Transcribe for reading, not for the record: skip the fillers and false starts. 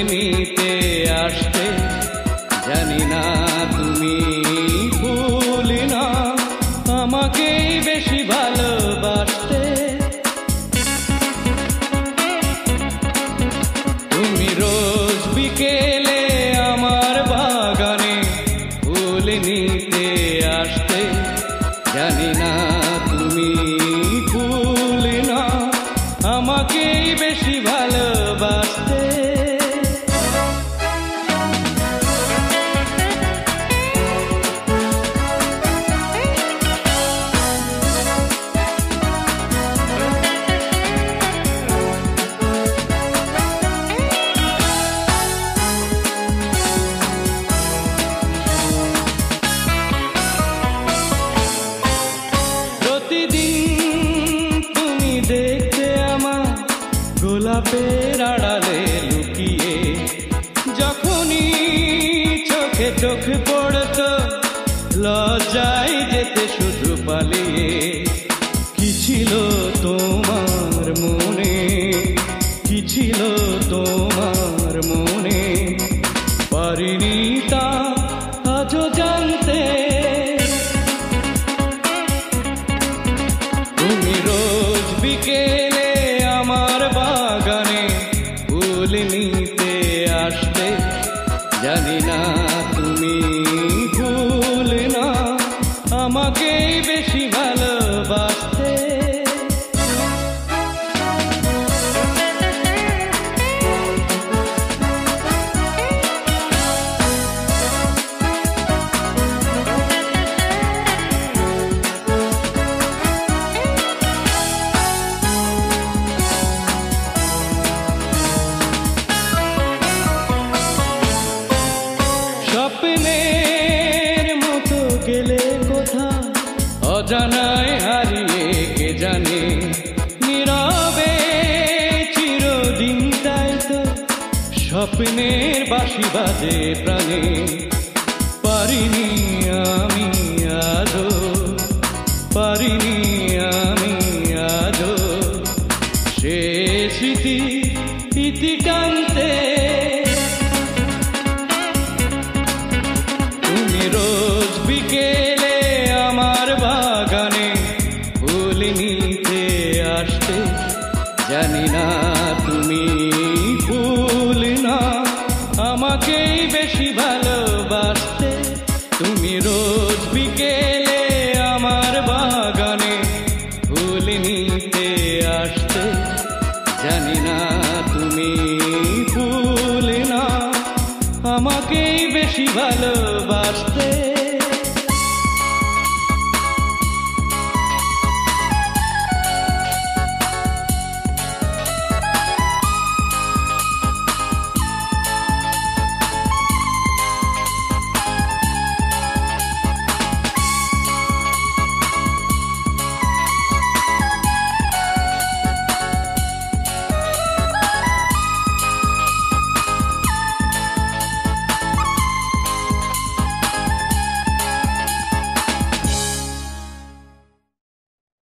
নিতে আসতে, জানি না তুমি ভুল না আমাকেই বেশি ভালোবাসতে। তুমি রোজ বিকেলে আমার বাগানে ফুল নিতে আসতে, জানি না তুমি ভুল না আমাকেই বেশি ভালোবাসতে। গোলাপের আড়ালে লুকিয়ে যখনই চোখে চোখ পড়ত, লজ্জায় যেতে শুধু পালিয়ে। কি ছিল তোমার মনে, কি ছিল তোমার মনে, পারিনি তা আজও জানতে। তুমি রোজ বিকেলে আমার বাগানে ফুল নিতে আসতে, জানি না তুমি ভুল না আমাকেই বেশি ভালোবাসতে। স্বপ্নের মতো গেলে কোথা অজানায় হারিয়ে কে জানে, নীরবে চিরদিন তাই তো স্বপ্নের বাঁশি বাজে প্রাণে। পারিনি আমি আজও, পারিনি আমি আজও সে স্মৃতি ইতি টানতে। রোজ বিকেলে আমার বাগানে ফুল নিতে আসতে, জানি না তুমি ভুল না আমাকেই বেশি ভালোবাসতে। তুমি রোজ বিকেলে আমার বাগানে ফুল নিতে আসতে, জানি না তুমি ভুল না আমাকেই বেশি ভালোবাসতে।